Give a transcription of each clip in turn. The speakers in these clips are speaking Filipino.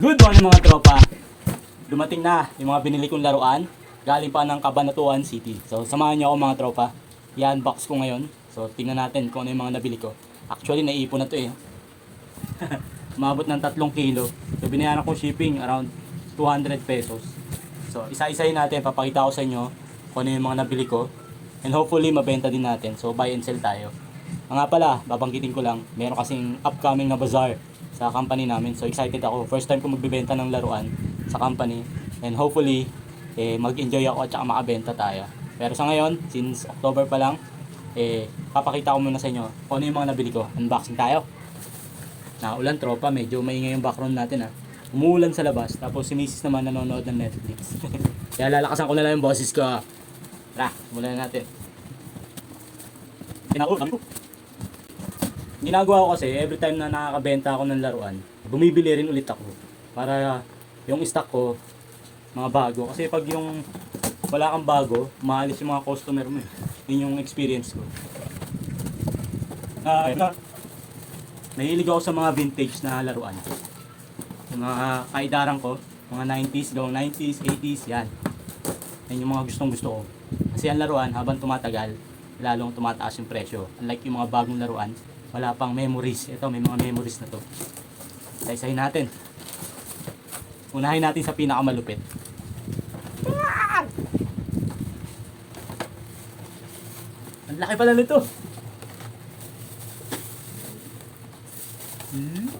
Good morning mga tropa. Dumating na yung mga binili kong laruan. Galing pa ng Cabanatuan City. So samahan niyo ako mga tropa. I-unbox ko ngayon. So tingnan natin kung ano yung mga nabili ko. Actually naiipon na to eh. Umabot ng 3 kilo. So binayaran ko shipping around 200 pesos. So isa-isahin natin. Papakita ko sa inyo kung ano yung mga nabili ko. And hopefully mabenta din natin. So buy and sell tayo. Nga pala, babanggitin ko lang. Meron kasing upcoming na bazaar sa company namin. So excited ako. First time ko magbebenta ng laruan sa company. And hopefully, mag-enjoy ako at saka makabenta tayo. Pero sa ngayon, since October pa lang, papakita ko muna sa inyo kung ano yung mga nabili ko. Unboxing tayo. Naulan tropa, medyo maingay yung background natin ha. Umuulan sa labas, tapos si Mrs. naman nanonood ng Netflix. Kaya lalakasan ko na lang yung boses ko. Tara, simulan na natin. Ginagawa ko kasi, every time na nakakabenta ako ng laruan, bumibili rin ulit ako. Para yung stock ko, mga bago. Kasi pag yung wala kang bago, maalis yung mga customer mo. Yun yung experience ko. Nahilig ako sa mga vintage na laruan. Yung mga kaidaran ko, mga 90s, gawang 90s, 80s, yan. Yan yung mga gustong gusto ko. Kasi ang laruan, habang tumatagal, lalong tumataas yung presyo. Unlike yung mga bagong laruan, wala pang memories. Ito, may mga memories na to. Isa-isahin natin. Unahin natin sa pinakamalupit. Ang laki pala nito.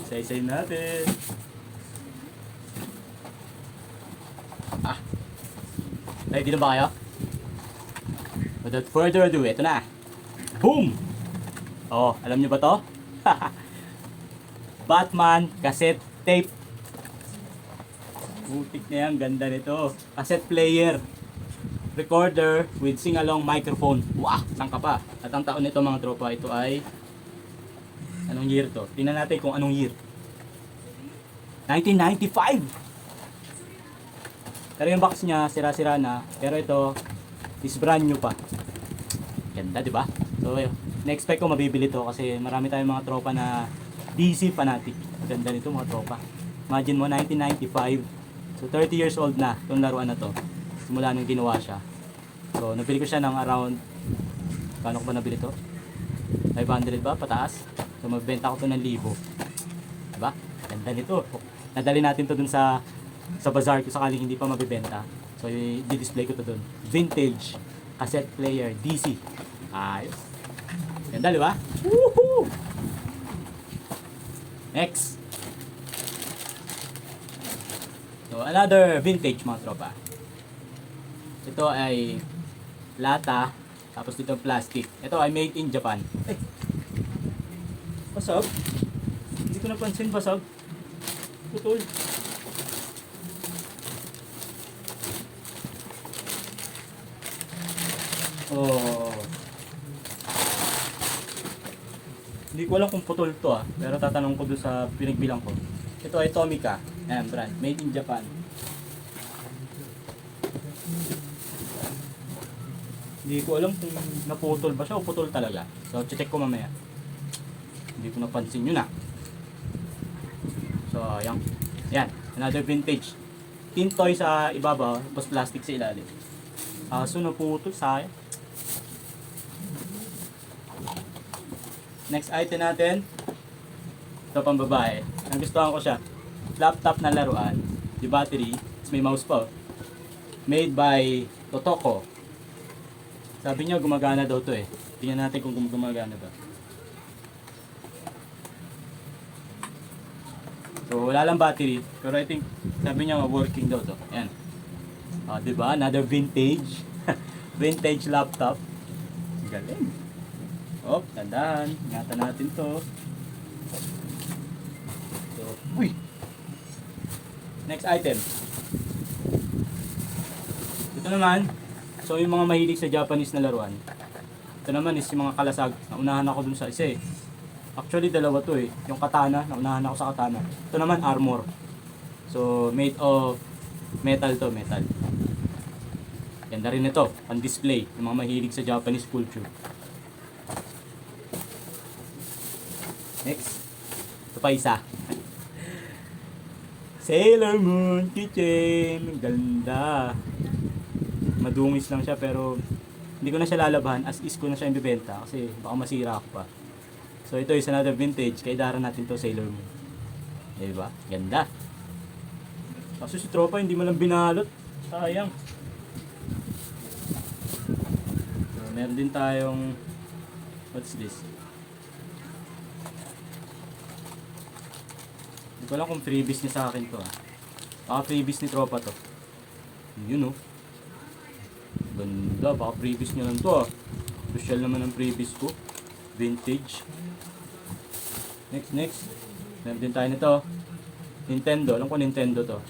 Isa-isahin natin. Ready na ba kayo? Without further ado, ito na. Boom! Oh, alam niyo ba to? Batman cassette tape. Butik na yan, ganda nito. Cassette player. Recorder with sing-along microphone. Wow, saan ka pa? At ang taon nito mga tropa, ito ay anong year to? Tingnan natin kung anong year. 1995. Pero yung box niya sira-sira na, pero ito is brand new pa. Ganda, di ba? So, na-expect ko mabibili to kasi marami tayong mga tropa na DC fanatic. Ganda nito mga tropa. Imagine mo 1995. So 30 years old na itong laruan na to. Simula nung ginawa siya. So nabili ko siya ng around, paano ko ba nabili to? 500 ba? Pataas. So magbenta ko to ng 1,000. Diba? Ganda nito. Nadali natin to dun sa bazaar kung sakaling hindi pa mabibenta. So i-display ko to dun. Vintage cassette player DC. Ayos. Ganda, di ba? Woohoo! Next. So, another vintage mga tropa. Ito ay lata, tapos dito plastic. Ito ay made in Japan. Ay! Basag? Hindi ko napansin, basag. Putol. Oh. Hindi ko alam kung putol to pero tatanong ko doon sa pinagbilang ko. Ito ay Tomica, ayan brand, made in Japan. Hindi ko alam kung naputol ba siya o putol talaga. So check ko mamaya. Hindi ko napansin yun So ayan. Ayan, another vintage. Tin toy sa ibabaw, tapos plastic sa ilalim. So naputol sayang. Next item natin, ito pang babae. Nagustuhan ko siya. Laptop na laruan. Di battery. May mouse pa. Made by Totoko. Sabi niya gumagana daw to eh. Tingnan natin kung gumagana ba. So wala lang battery. Pero I think sabi niya working daw to. Ayan. Diba? Another vintage. Vintage laptop. Galing. Oh, tandaan. Ingatan natin to. So, uy! Next item. Ito naman. So, yung mga mahilig sa Japanese na laruan. Ito naman is yung mga kalasag. Naunahan ako dun sa isa eh. Actually, dalawa to eh. Yung katana. Naunahan ako sa katana. Ito naman, armor. So, made of metal to, metal. Ganda rin ito. Pan-display. Yung mga mahilig sa Japanese culture. Next. Ito pa isa. Sailor Moon keychain. Ang ganda. Madungis lang siya pero hindi ko na siya lalabahan. As is ko na siya ibibenta kasi baka masira ako pa. So ito is another vintage. Kaidaran natin to Sailor Moon. Diba? Ganda. Kaso si tropa hindi mo lang binalot. Sayang. So, meron din tayong what's this? Hindi ko alam kung freebies niya sa akin to ah. Baka freebies ni tropa to. Yun oh. Ganda. Baka freebies niya lang to ah. Social naman ang freebies ko. Vintage. Next. Meron din tayo nito. Nintendo. Alam ko Nintendo to.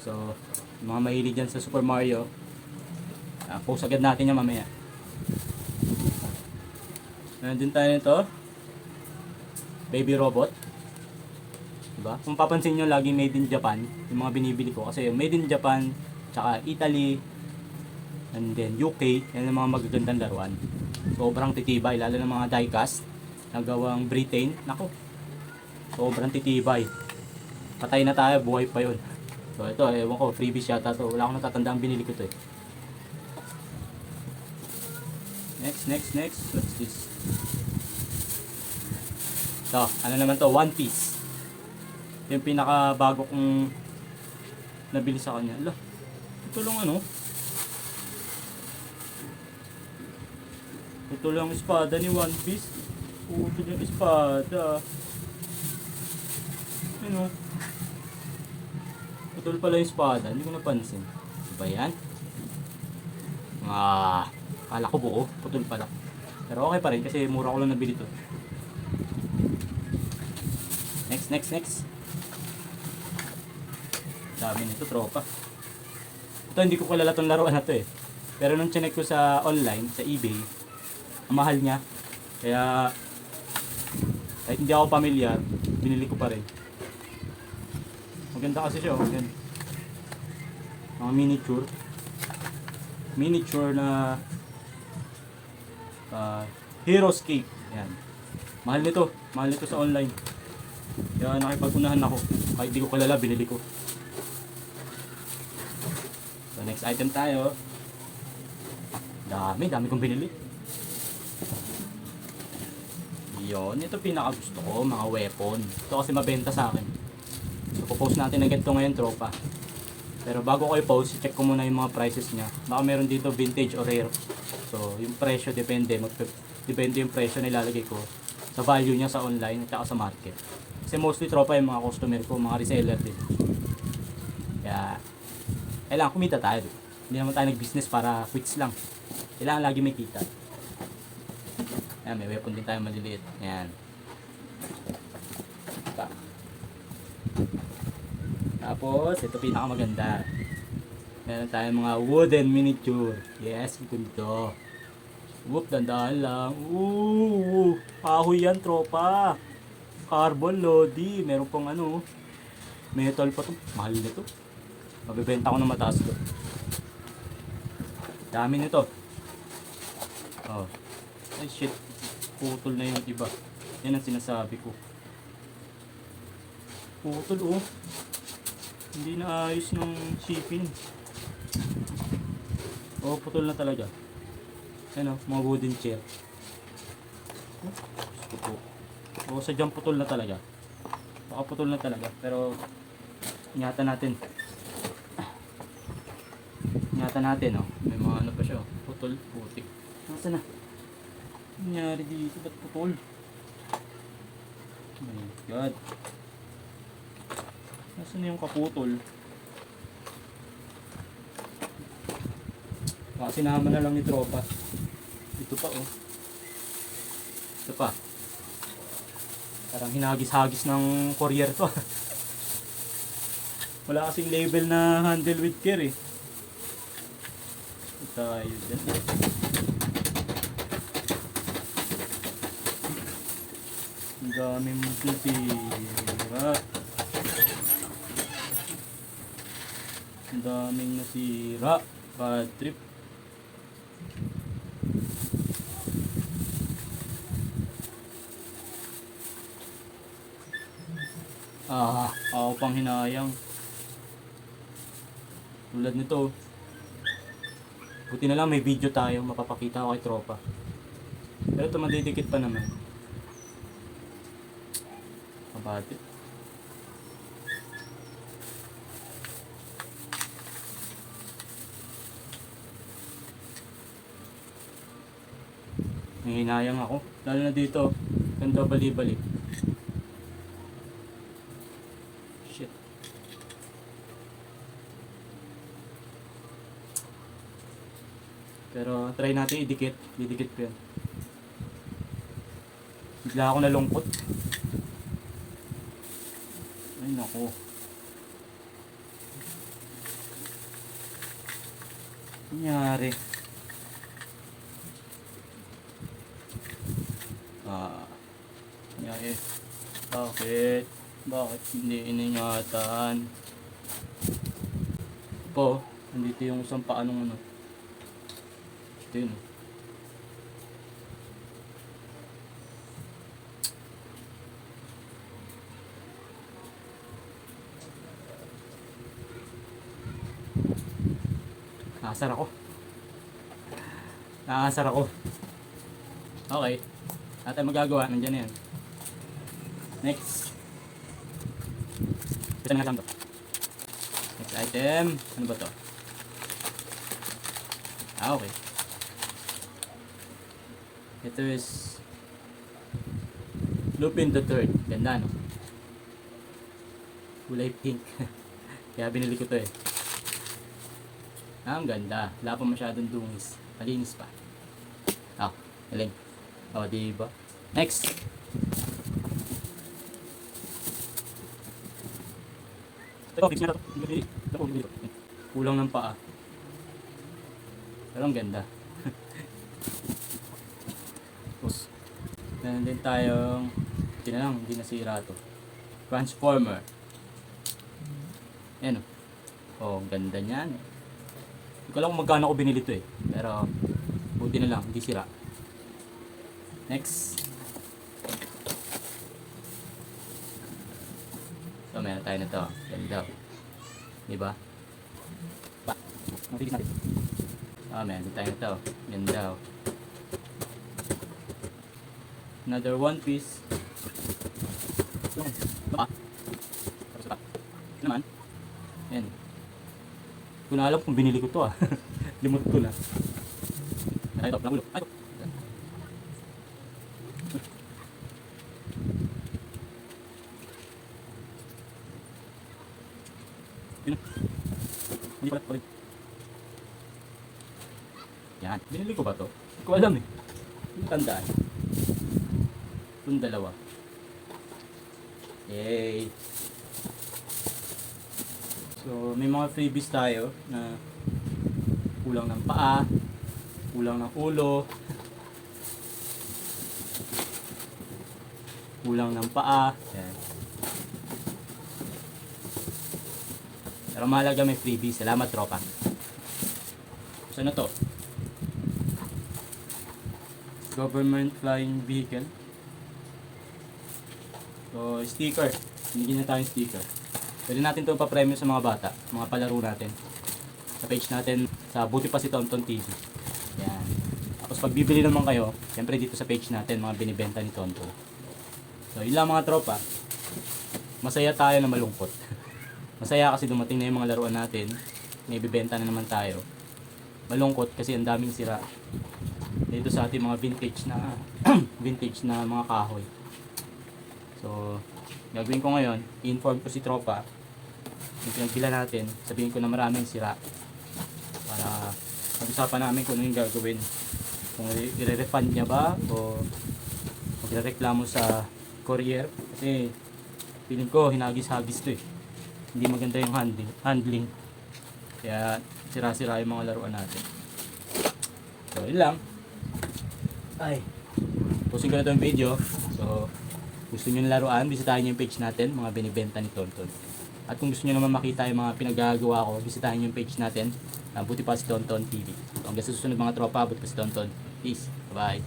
So, mga mahilig dyan sa Super Mario. Post agad natin yan mamaya. Meron din tayo nito. Baby robot. Diba? Kung papansin nyo, lagi made in Japan. Yung mga binibili ko. Kasi made in Japan, tsaka Italy, and then UK. Yan ang mga magagandang laruan. Sobrang titibay. Lalo ng mga diecast. Nagawang Britain. Nako. Sobrang titibay. Patay na tayo. Buhay pa yun. So ito, ewan ko. Freebies yata to. Wala akong natatandaan binili ko to eh. Next. What's this? So, ano naman to? One Piece. Yung pinaka bago kong nabili sa kanya. Ala, ito lang ano? Ito lang espada ni One Piece. Ito yung espada. Ano? Putol pala yung espada. Hindi ko napansin. Diba yan? Kala ko buo. Putol pala. Pero okay pa rin kasi mura ko lang nabili to. Next. Dami nito tropa. Ito hindi ko kilala tong laruan na to eh. Pero nung chinek ko sa online, sa eBay, ang mahal niya. Kaya kahit hindi ako pamilyar, binili ko pa rin. Maganda kasi siya. Maganda. Mga miniature na Hero's Cake. Yan. Mahal nito sa online. Kaya nakipag-unahan ako. Kahit di ko kilala, binili ko. So next item tayo. Dami kong binili. Yun, ito pinaka gusto ko, mga weapon. Ito kasi mabenta sa akin. So popost natin agad ito ngayon tropa. Pero bago ko i-post, check ko muna yung mga prices niya. Baka meron dito vintage or rare. So yung presyo depende yung presyo na ilalagay ko sa value niya sa online at sa market. Kasi mostly tropa yung mga customer ko, mga reseller din. Kaya kailangan kumita tayo. Hindi naman tayo nag-business para quits lang. Kailangan lagi may kita. Ayan, may weapon din tayo maliliit. Ayan. Tapos, ito pinakamaganda. Meron tayong mga wooden miniature. Yes, ganito. Whoop, dandaan lang. Kahoy yan, tropa. Carbon lodi. Meron pang ano. Metal pa to. Mahal nito. Mabibenta ko ng mataas to. Dami nito. Oh. Ay shit. Putol na yung iba. Yan ang sinasabi ko. Putol oh. Hindi na ayos ng shipping. Oh, putol na talaga. Ano, mga wooden chair. Oh, sadyang putol na talaga. Baka putol na talaga. Pero, ingatan natin, oh. May mga ano pa siya, oh. Putol, putik. Nasaan na? Nangyari dito, ba't putol? Oh my God. Nasaan na yung kaputol? Baka sinama na lang ni tropa. Ito pa, oh. Ito pa. Parang hinagis-hagis ng courier to. Wala kasing label na handle with care eh. Ito tayo dyan. Ang daming nasira. Ang daming nasira. Bad trip. tropang hinayang. Tulad nito. Buti na lang may video tayo, mapapakita ko kay tropa. Pero ito madidikit pa naman. Kabati. Nanginayang ako. Lalo na dito. Ganda bali-bali. Shit. Pero try natin idikit. Didikit ko yan. Bigla ako nalungkot. Ay naku. Nangyari. Nangyari. Bakit? Bakit hindi iningatan? Po, nandito yung isang paanong ano. Ito yun. Nakasar ako. Nakasar ako. Okay. Wala tayong magagawa. Nandiyan na yan. Next. Ito na nga to. Next item. Ano ba to? Okay. Ito is Lupin the Third. Ganda, no? Kulay pink. Kaya binili ko to eh. Ang ganda. Wala pa masyadong dungis. Malinis pa. Galing. Diba? Next. Kulang ng paa. Pero ang ganda. Tapos, meron din tayong, hindi na lang, hindi nasira to. Transformer. Ayan o. Ang ganda niyan. Hindi ko lang kung magkano ko binili to eh. Pero, buti na lang, hindi sira. Next. So, meron tayo na to. Ganda. Diba? Mabilis natin. Meron tayo na to. Ganda. Another one piece. Naman. Ayan. Hindi ko na alam kung binili ko to ah. Limot ko na. Ay, ito. Nagulo. Ay, ito. Hindi pala. Yan. Binili ko ba to? Hindi ko alam eh. Hindi ko tandaan. Itong dalawa. Yay! So, may mga freebies tayo na kulang ng paa, kulang ng ulo, kulang ng paa. Yan. Pero mahalaga may freebie. Salamat, tropa. So, ano to? Government flying vehicle. So, sticker. Binigyan na tayong sticker. Pwede natin ito pa-premium sa mga bata, mga palaro natin. Sa page natin, sa Buti Pa Si Tonton TV. Yan. Tapos pag bibili naman kayo, siyempre dito sa page natin, mga binibenta ni Tonton. So, yun lang mga tropa. Masaya tayo na malungkot. Masaya kasi dumating na yung mga laruan natin. May bibenta na naman tayo. Malungkot kasi ang daming sira. Dito sa ating mga vintage na vintage na mga kahoy. So, gagawin ko ngayon, i-inform ko si tropa yung pinagbila natin, sabihin ko na maraming sira para mag-usapan namin kung ano yung gagawin, kung i-refund niya ba o magrereklamo sa courier kasi feeling ko hinagis-hagis to eh, hindi maganda yung handling kaya sira-sira yung mga laruan natin. So yun lang, ay pusin ko na itong video. So gusto nyo ng laruan, bisitahin nyo yung page natin, mga binibenta ni Tonton. At kung gusto nyo naman makita yung mga pinagagawa ko, bisitahin nyo yung page natin, Buti Pa Si Tonton TV. So, hanggang sa susunod mga tropa, Buti Pa Si Tonton. Peace. Bye.